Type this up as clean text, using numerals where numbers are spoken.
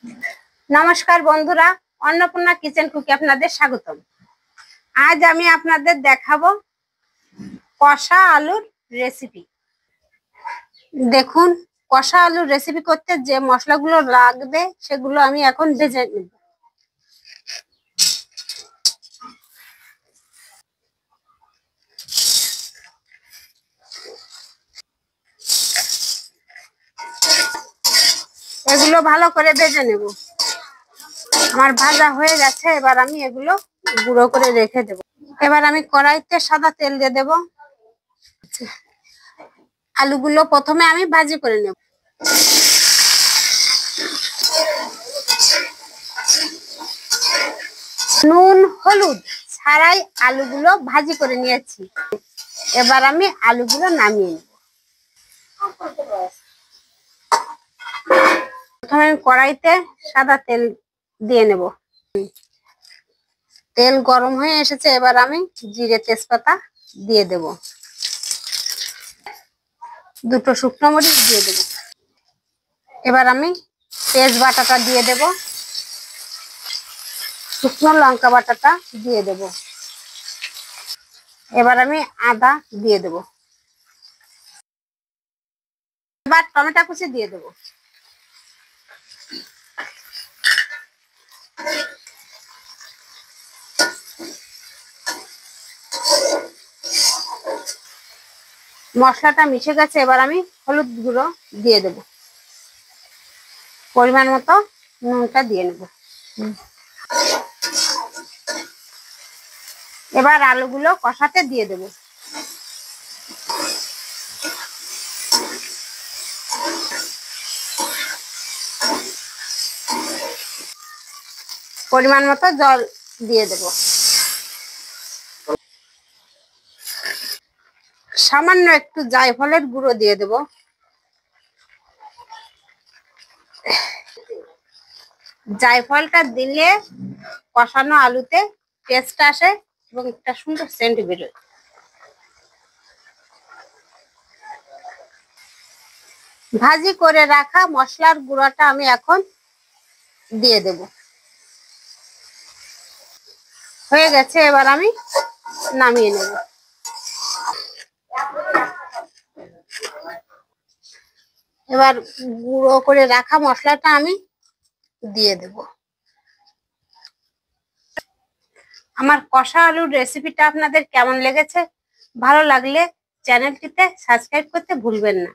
নমস্কার বন্ধুরা, অন্নপূর্ণা কিচেন কুকে আপনাদের স্বাগতম। আজ আমি আপনাদের দেখাবো কষা আলুর রেসিপি। দেখুন, কষা আলুর রেসিপি করতে যে মশলাগুলো লাগবে সেগুলো আমি এখন ভেজে নেব। এগুলো ভালো করে ভেজে নেব। আমার ভাজা হয়ে গেছে, এবার আমি এগুলো গুঁড়ো করে রেখে দেব। এবার আমি কড়াইতে সাদা তেল দিয়ে দেব। আলুগুলো প্রথমে আমি ভাজি করে নেব। নুন হলুদ ছাড়াই আলুগুলো ভাজি করে নিয়েছি। এবার আমি আলুগুলো নামিয়ে নেব। প্রথমে আমি কড়াইতে সাদা তেল দিয়ে নেব। তেল গরম হয়ে এসেছে, এবার আমি জিরে তেজপাতা দিয়ে দেব। দুটো শুকনো মরিচ দিয়ে দেব। এবার আমি তেজবাটাটা দিয়ে দেব। শুকনো লঙ্কা বাটাটা দিয়ে দেব। এবার আমি আদা দিয়ে দেব। এবার টমেটো কুচি দিয়ে দেব। মশলাটা মিশে গেছে, এবার আমি হলুদ গুঁড়ো দিয়ে দেব। পরিমাণ মতো নুনটা দিয়ে নেব। এবার আলুগুলো কষাতে দিয়ে দেব। পরিমাণ মতো জল দিয়ে দেব। সামান্য একটু জায়ফলের গুঁড়ো দিয়ে দেব। জায়ফলটা দিলে কষানো আলুতে টেস্ট আসে এবং একটা সুন্দর সেন্ট বেরোয়। ভাজি করে রাখা মশলার গুঁড়োটা আমি এখন দিয়ে দেব। হয়ে গেছে, এবার আমি নামিয়ে নেব। এবার গুঁড়ো করে রাখা মশলাটা আমি দিয়ে দেব। আমার কষা আলুর রেসিপিটা আপনাদের কেমন লেগেছে? ভালো লাগলে চ্যানেলটিতে সাবস্ক্রাইব করতে ভুলবেন না।